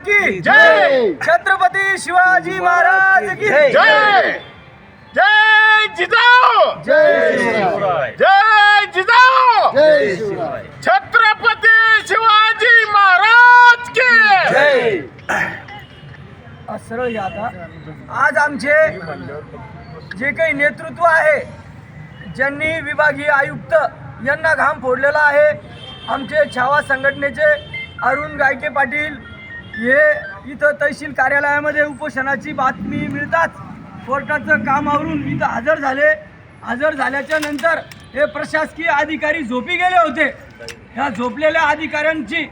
की जय. छत्रपती शिवाजी महाराज की जय. जय जिजाऊ. जय जय जिजाऊ. जय शिवराय. छत्रपती शिवाजी महाराज की जय. सरळ या आता. आज आमचे जे काही नेतृत्व आहे, ज्यांनी विभागीय आयुक्त यांना घाम फोडलेला आहे, आमचे छावा संघटनेचे अरुण गायके पाटील हे इथं तहसील कार्यालयामध्ये उपोषणाची बातमी मिळताच कोर्टाचं काम आवरून इथं हजर झाले. हजर झाल्याच्या नंतर हे प्रशासकीय अधिकारी झोपी गेले होते. ह्या झोपलेल्या अधिकाऱ्यांची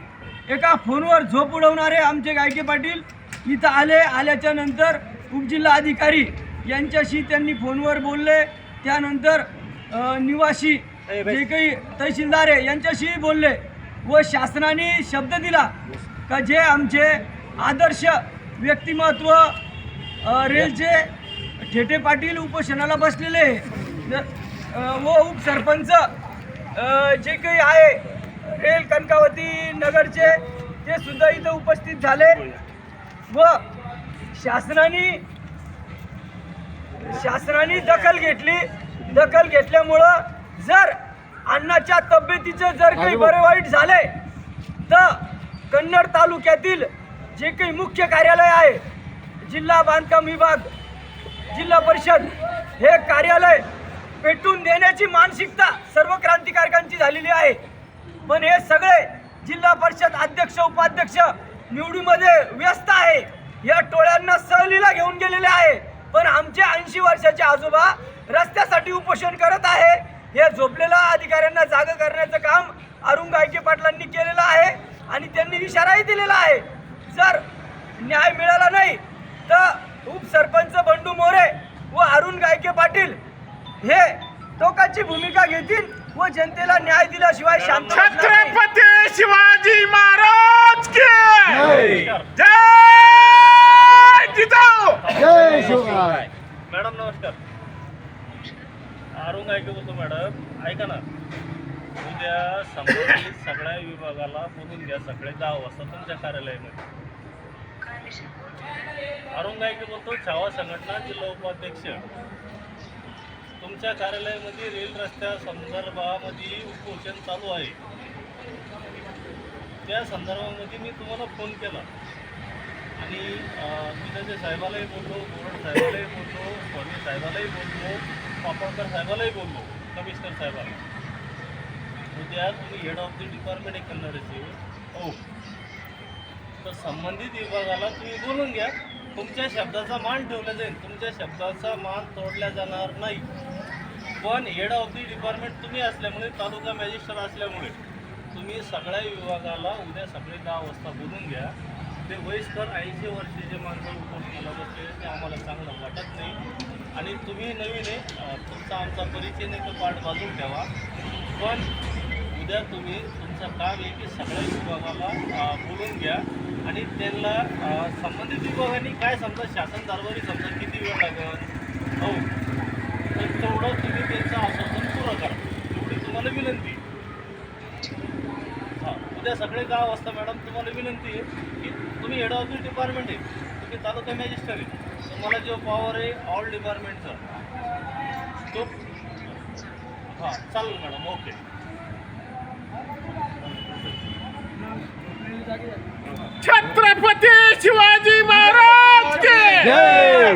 एका फोनवर झोप उडवणारे आमचे गायके पाटील इथं आले. आल्याच्या नंतर उपजिल्हा अधिकारी यांच्याशी त्यांनी फोनवर बोलले. त्यानंतर निवासी जे काही तहसीलदार आहे यांच्याशी बोलले व शासनाने शब्द दिला का जे आमचे आदर्श व्यक्तिमत्व रेलचे ठेटे पाटील उपोषणाला बसलेले व उपसरपंच जे काही आहे रेल कनकावती नगरचे ते सुद्धा इथं उपस्थित झाले व शासनाने दखल घेतली. दखल घेतल्यामुळं जर अण्णाच्या तब्येतीचं जर काही बरे वाईट झाले तर कन्नड तालुक्यातील जे काही मुख्य कार्यालय आहे, जिल्हा बांधकाम विभाग, जिल्हा परिषद, हे कार्यालय पेटून देण्याची मानसिकता सर्व क्रांतिकारकांची झालेली आहे. पण हे सगळे जिल्हा परिषद अध्यक्ष उपाध्यक्ष निवडीमध्ये व्यस्त आहे. या टोळ्यांना सहलीला घेऊन गेलेले आहे. पण आमचे 80 वर्षाचे आजोबा रस्त्यासाठी उपोषण करत आहे. हे झोपलेल्या अधिकाऱ्यांना जागा करण्याचं काम अरुण गायके पाटलांनी केलेलं आहे आणि त्यांनी इशाराही दिलेला आहे. जर न्याय मिळाला नाही तर उपसरपंच बंडू मोरे व अरुण गायके पाटील हे टोकाची भूमिका घेतील व जनतेला न्याय दिल्याशिवाय शांत बसणार नाही. छत्रपती शिवाजी महाराज की जय जिजाऊ. जय शिवराय. मॅडम नमस्कार. अरुण गायके बोलतो. मॅडम ऐका ना, उद्या संबंधित सगळ्या विभागाला बोलून घ्या सगळे 10 वाजता तुमच्या कार्यालयामध्ये. अरुण गायके बोलतो, छावा संघटना जिल्हा उपाध्यक्ष. तुमच्या कार्यालयामध्ये रेल रस्त्या संदर्भामध्ये उपोषण चालू आहे. त्या संदर्भामध्ये मी तुम्हाला फोन केला आणि मी त्याच्या साहेबालाही बोललो, गोरड साहेबालाही बोललो, स्वामी साहेबालाही बोललो, पापळकर साहेबालाही बोललो, कमिशनर साहेबाला. उद्या तुम्ही हेड ऑफ द डिपार्टमेंट आहे कन्नडचे हो, तर संबंधित विभागाला तुम्ही बोलून घ्या. तुमच्या शब्दाचा मान ठेवला जाईल, तुमच्या शब्दाचा मान तोडला जाणार नाही. पण हेड ऑफ द डिपार्टमेंट तुम्ही असल्यामुळे, तालुका मॅजिस्ट्रेट असल्यामुळे तुम्ही सगळ्या विभागाला उद्या सगळे 10 वाजता बोलून घ्या. ते वयस्कर 80 वर्षाचे माणसं उपोषणाला बसले ते आम्हाला चांगलं वाटत नाही. आणि तुम्ही नवीन आहे, तुमचा आमचा परिचय नाही तर पाठ बाजून ठेवा. पण उद्या तुम्ही तुमचं काम आहे की सगळ्या विभागाला बोलून घ्या आणि त्यांना संबंधित विभागाने काय समजा शासन दरबारी समजा किती वेळ लागेल हो, तर तेवढं तुम्ही त्यांचं आश्वासन पूर्ण करा, एवढी तुम्हाला विनंती. हां, उद्या सगळे 10 वाजता मॅडम तुम्हाला विनंती आहे की तुम्ही हेड ऑफ द डिपार्टमेंट आहे, तुम्ही तालुका मॅजिस्ट्रेट आहे, तुम्हाला जो पॉवर आहे ऑल डिपार्टमेंटचा तो. हां चालेल मॅडम, ओके. छत्रपती शिवाजी महाराज की जय.